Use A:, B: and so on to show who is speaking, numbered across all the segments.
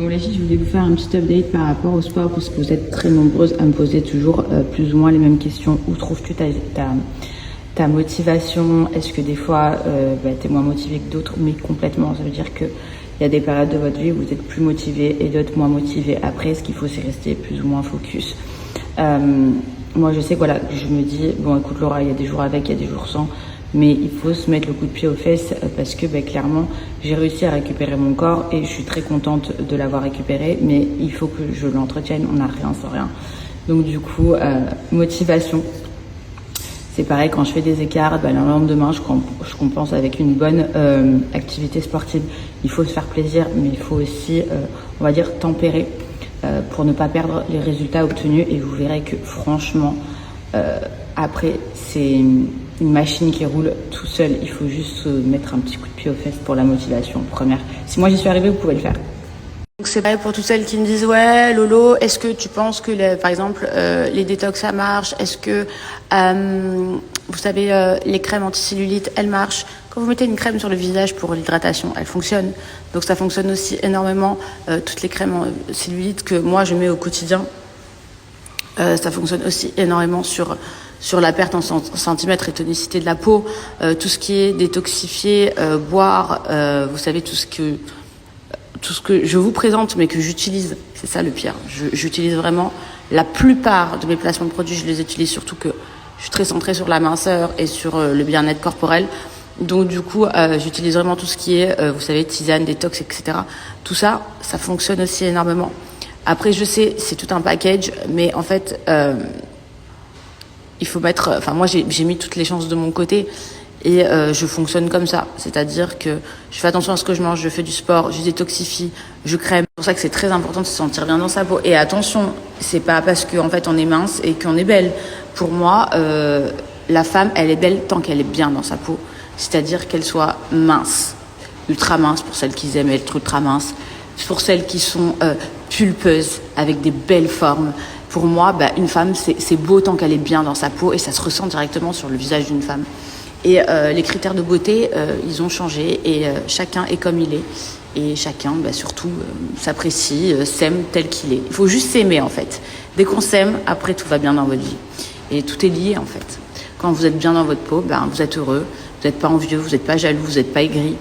A: Bon les filles, je voulais vous faire un petit update par rapport au sport parce que vous êtes très nombreuses à me poser toujours plus ou moins les mêmes questions. Où trouves-tu ta motivation? Est-ce que des fois tu es moins motivée que d'autres? Mais complètement, ça veut dire que il y a des périodes de votre vie où vous êtes plus motivé et d'autres moins motivés. Après, ce qu'il faut, c'est rester plus ou moins focus. Moi, je sais que voilà, je me dis, bon écoute Laura, il y a des jours avec, il y a des jours sans. Mais il faut se mettre le coup de pied aux fesses parce que clairement, j'ai réussi à récupérer mon corps et je suis très contente de l'avoir récupéré. Mais il faut que je l'entretienne, on n'a rien sans rien. Donc du coup, motivation. C'est pareil, quand je fais des écarts, le lendemain, je compense avec une bonne activité sportive. Il faut se faire plaisir, mais il faut aussi, on va dire, tempérer pour ne pas perdre les résultats obtenus. Et vous verrez que franchement, après, c'est une machine qui roule tout seul. Il faut juste se mettre un petit coup de pied aux fesses pour la motivation première. Si moi j'y suis arrivée, vous pouvez le faire.
B: Donc c'est pareil pour toutes celles qui me disent ouais Lolo, est-ce que tu penses que par exemple les détox ça marche? Est-ce que vous savez les crèmes anti-cellulite elles marchent? Quand vous mettez une crème sur le visage pour l'hydratation, elle fonctionne. Donc ça fonctionne aussi énormément. Toutes les crèmes cellulite que moi je mets au quotidien, ça fonctionne aussi énormément sur la perte en centimètres et tonicité de la peau, tout ce qui est détoxifié, boire, vous savez tout ce que je vous présente mais que j'utilise, c'est ça le pire. J'utilise vraiment la plupart de mes placements de produits, je les utilise surtout que je suis très centrée sur la minceur et sur le bien-être corporel. Donc du coup, j'utilise vraiment tout ce qui est, vous savez, tisane, détox, etc. Tout ça, ça fonctionne aussi énormément. Après, je sais, c'est tout un package, mais en fait, il faut mettre... Enfin, moi, j'ai mis toutes les chances de mon côté et je fonctionne comme ça. C'est-à-dire que je fais attention à ce que je mange, je fais du sport, je détoxifie, je crème. C'est pour ça que c'est très important de se sentir bien dans sa peau. Et attention, c'est pas parce qu'en fait, on est mince et qu'on est belle. Pour moi, la femme, elle est belle tant qu'elle est bien dans sa peau. C'est-à-dire qu'elle soit mince, ultra mince pour celles qui aiment être ultra minces, pour celles qui sont pulpeuses, avec des belles formes. Pour moi, une femme, c'est beau tant qu'elle est bien dans sa peau et ça se ressent directement sur le visage d'une femme. Et les critères de beauté, ils ont changé et chacun est comme il est. Et chacun, surtout, s'apprécie, s'aime tel qu'il est. Il faut juste s'aimer, en fait. Dès qu'on s'aime, après, tout va bien dans votre vie. Et tout est lié, en fait. Quand vous êtes bien dans votre peau, vous êtes heureux, vous n'êtes pas envieux, vous n'êtes pas jaloux, vous n'êtes pas aigri.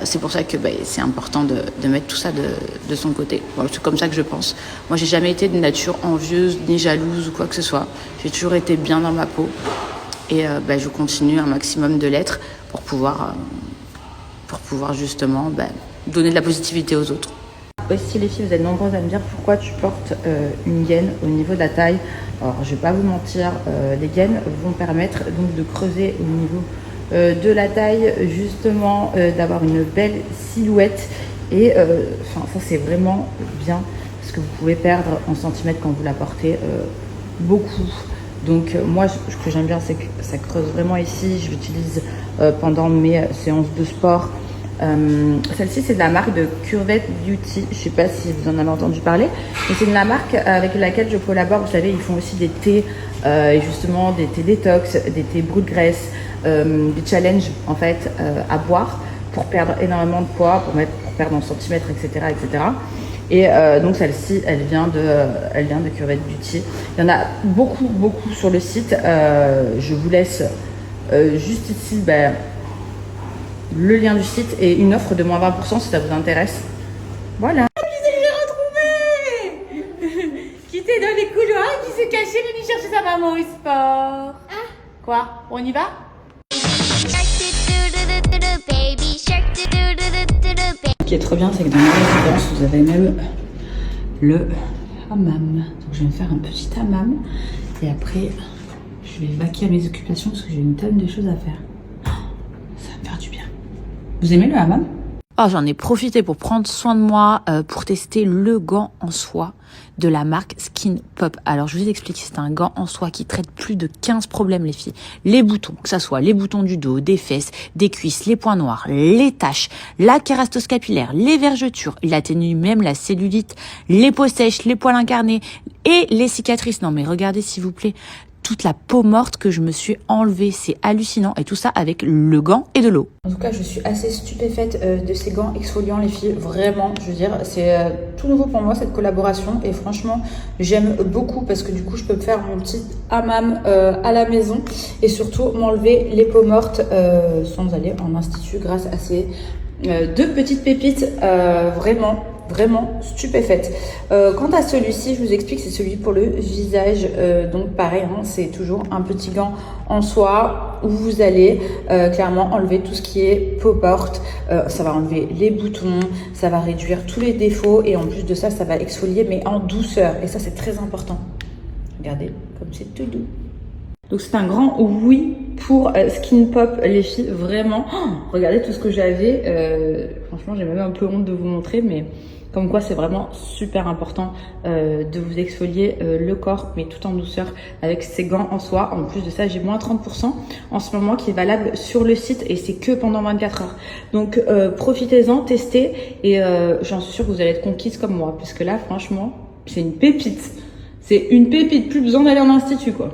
B: C'est pour ça que c'est important de mettre tout ça de son côté. Bon, c'est comme ça que je pense. Moi, j'ai jamais été de nature envieuse, ni jalouse ou quoi que ce soit. J'ai toujours été bien dans ma peau. Et je continue un maximum de l'être pour pouvoir justement donner de la positivité aux autres.
A: Aussi les filles, vous êtes nombreuses à me dire pourquoi tu portes une gaine au niveau de la taille. Alors je vais pas vous mentir, les gaines vont permettre donc de creuser au niveau de la taille, justement d'avoir une belle silhouette et ça c'est vraiment bien parce que vous pouvez perdre en centimètres quand vous la portez beaucoup. Donc moi ce que j'aime bien c'est que ça creuse vraiment ici. Je l'utilise pendant mes séances de sport. Celle-ci c'est de la marque de Curvette Beauty. Je sais pas si vous en avez entendu parler, mais c'est de la marque avec laquelle je collabore. Vous savez, ils font aussi des thés et justement des thés détox, des thés brûle graisse, des challenges en fait à boire pour perdre énormément de poids, pour perdre en centimètres, etc., etc. Et donc celle-ci, elle vient de Curvette Beauty. Il y en a beaucoup sur le site. Je vous laisse juste ici le lien du site et une offre de moins 20% si ça vous intéresse. Voilà.
C: J'ai retrouvé qui était dans les couloirs, qui s'est caché, venu chercher sa maman au sport. Ah. Quoi? On y va?
A: Ce qui est trop bien, c'est que dans la résidence, vous avez même le hammam. Donc je vais me faire un petit hammam et après, je vais vaquer à mes occupations parce que j'ai une tonne de choses à faire. Ça va me faire du bien. Vous aimez le hammam?
B: Oh, j'en ai profité pour prendre soin de moi, pour tester le gant en soie de la marque Skin Pop. Alors, je vous explique, c'est un gant en soie qui traite plus de 15 problèmes, les filles. Les boutons, que ça soit les boutons du dos, des fesses, des cuisses, les points noirs, les taches, la kérastase capillaire, les vergetures. Il atténue même la cellulite, les peaux sèches, les poils incarnés et les cicatrices. Non, mais regardez, s'il vous plaît. toute la peau morte que je me suis enlevée. C'est hallucinant. Et tout ça avec le gant et de l'eau.
A: En tout cas, je suis assez stupéfaite de ces gants exfoliants, les filles. Vraiment, je veux dire, c'est tout nouveau pour moi, cette collaboration. Et franchement, j'aime beaucoup parce que du coup, je peux faire mon petit hammam à la maison. Et surtout, m'enlever les peaux mortes sans aller en institut grâce à ces deux petites pépites. Vraiment stupéfaite. Quant à celui-ci, je vous explique, c'est celui pour le visage. Donc pareil, hein, c'est toujours un petit gant en soie où vous allez clairement enlever tout ce qui est peau morte. Ça va enlever les boutons, ça va réduire tous les défauts et en plus de ça, ça va exfolier mais en douceur. Et ça, c'est très important. Regardez, comme c'est tout doux. Donc c'est un grand oui pour Skin Pop, les filles, vraiment. Oh, regardez tout ce que j'avais. Franchement, j'ai même un peu honte de vous montrer, mais comme quoi c'est vraiment super important de vous exfolier le corps, mais tout en douceur avec ces gants en soie. En plus de ça, j'ai moins 30% en ce moment qui est valable sur le site et c'est que pendant 24 heures. Donc profitez-en, testez et j'en suis sûre que vous allez être conquise comme moi, puisque là, franchement, c'est une pépite. C'est une pépite, plus besoin d'aller en institut, quoi.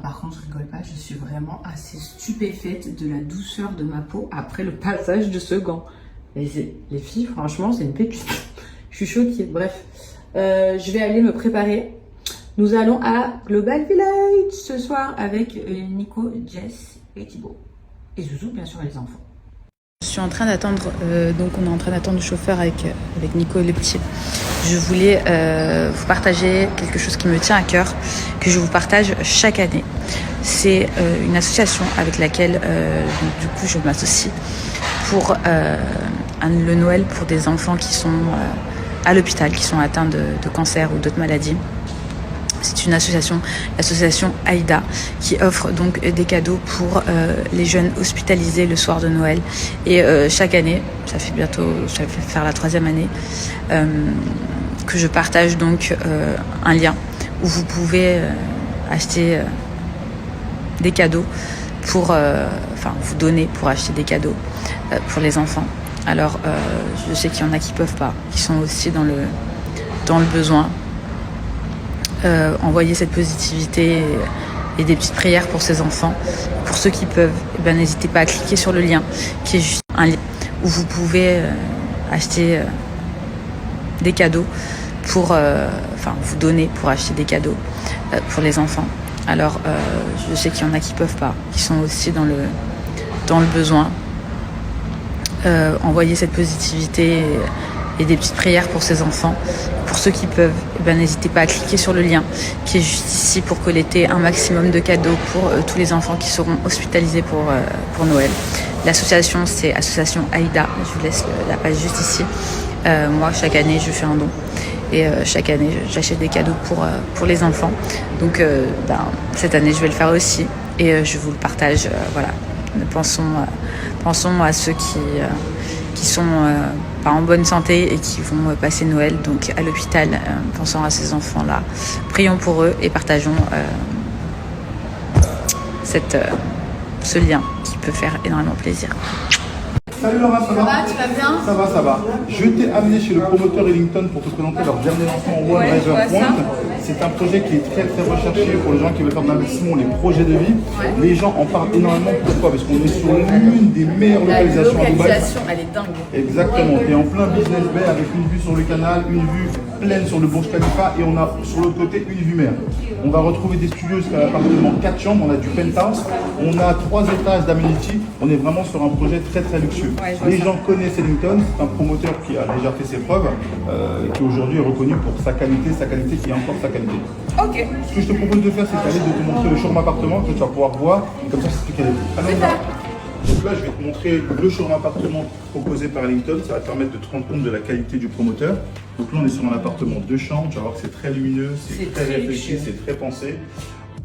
A: Par contre, je rigole pas, je suis vraiment assez stupéfaite de la douceur de ma peau après le passage de ce gant. Et les filles, franchement, c'est une pépite. Je suis choquée. Bref, je vais aller me préparer. Nous allons à Global Village ce soir avec Nico, Jess et Thibaut. Et Zouzou, bien sûr, et les enfants. Je suis en train d'attendre, donc on est en train d'attendre le chauffeur avec Nico et les petits. Je voulais vous partager quelque chose qui me tient à cœur, que je vous partage chaque année. C'est une association avec laquelle donc, du coup je m'associe pour le Noël pour des enfants qui sont à l'hôpital, qui sont atteints de cancer ou d'autres maladies. C'est une association, l'association AIDA, qui offre donc des cadeaux pour les jeunes hospitalisés le soir de Noël. Et chaque année, ça fait faire la 3e année, que je partage donc un lien où vous pouvez acheter des cadeaux pour, vous donner pour acheter des cadeaux pour les enfants. Alors, je sais qu'il y en a qui peuvent pas, qui sont aussi dans le besoin. Envoyer cette positivité et des petites prières pour ces enfants. Pour ceux qui peuvent, n'hésitez pas à cliquer sur le lien qui est juste un lien où vous pouvez acheter des cadeaux pour vous donner pour acheter des cadeaux pour les enfants. Alors je sais qu'il y en a qui peuvent pas, qui sont aussi dans le besoin. Envoyer cette positivité et des petites prières pour ces enfants. Pour ceux qui peuvent, n'hésitez pas à cliquer sur le lien qui est juste ici pour collecter un maximum de cadeaux pour tous les enfants qui seront hospitalisés pour Noël. L'association, c'est Association AIDA. Je vous laisse la page juste ici. Moi, chaque année, je fais un don. Et chaque année, j'achète des cadeaux pour les enfants. Donc, cette année, je vais le faire aussi. Et je vous le partage. Voilà. Pensons à ceux qui sont pas en bonne santé et qui vont passer Noël donc à l'hôpital, pensant à ces enfants-là. Prions pour eux et partageons ce lien qui peut faire énormément plaisir.
D: Salut Laura, ça va?
C: Tu vas bien?
D: Ça va. Je t'ai amené chez le promoteur Ellington pour te présenter leur dernier lancement One Riser Point. C'est un projet qui est très recherché pour les gens qui veulent faire de l'investissement, les projets de vie. Ouais. Les gens en parlent énormément. Pourquoi? Parce qu'on est sur l'une des meilleures localisations à Dubaï.
C: La localisation, elle est dingue.
D: Exactement. Tu es en plein business bay avec une vue sur le canal, une vue pleine sur le Burj Khalifa et on a sur l'autre côté une vue mer. On va retrouver des studios jusqu'à l'appartement 4 chambres, on a du penthouse, on a 3 étages d'amenity. On est vraiment sur un projet très luxueux. Ouais, les gens connaissent Ellington, c'est un promoteur qui a déjà fait ses preuves, qui aujourd'hui est reconnu pour sa qualité et encore sa qualité. Ok. Ce que je te propose de faire, c'est d'aller de te montrer le showroom appartement, que tu vas pouvoir voir, et comme ça, je t'expliquerai les prix. Alors, donc là, je vais te montrer le showroom appartement proposé par Ellington. Ça va te permettre de te rendre compte de la qualité du promoteur. Donc là, on est sur un appartement 2 chambres. Tu vas voir que c'est très lumineux, c'est très réfléchi, c'est très pensé.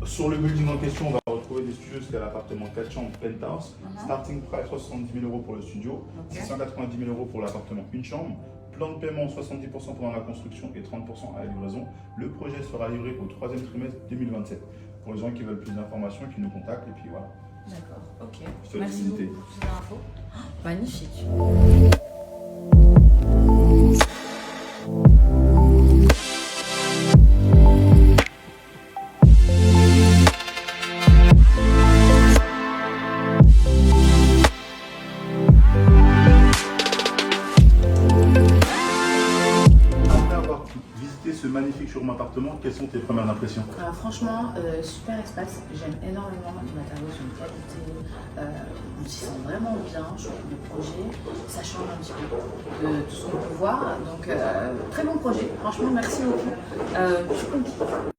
D: Sur le building en question, on va retrouver des studios jusqu'à l'appartement 4 chambres penthouse. Starting price 70 000 € pour le studio, 690 000 € pour l'appartement 1 chambre. Plan de paiement 70% pendant la construction et 30% à la livraison. Le projet sera livré au 3e trimestre 2027. Pour les gens qui veulent plus d'informations, qui nous contactent et puis voilà.
C: D'accord, ok.
D: Merci beaucoup
C: pour ces infos. Magnifique.
D: visité ce magnifique showroom appartement. Quelles sont tes premières impressions?
B: Franchement, super espace. J'aime énormément les matériaux, sont de qualité. On s'y sent vraiment bien. Je trouve que le projet, ça change un petit peu de tout ce qu'on peut voir. Donc, très bon projet. Franchement, merci beaucoup. Je suis contente.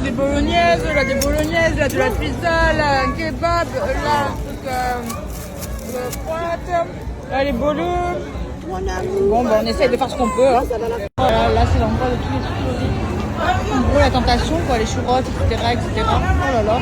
C: Des bolognaises, là des bolognaises, là de la pizza, là un kebab, là un truc pointe, là les bolus. Bon bah on essaye de faire ce qu'on peut. Hein. Voilà, là c'est l'endroit de tous les sushis. En gros la tentation quoi, les churros, etc. Oh là là.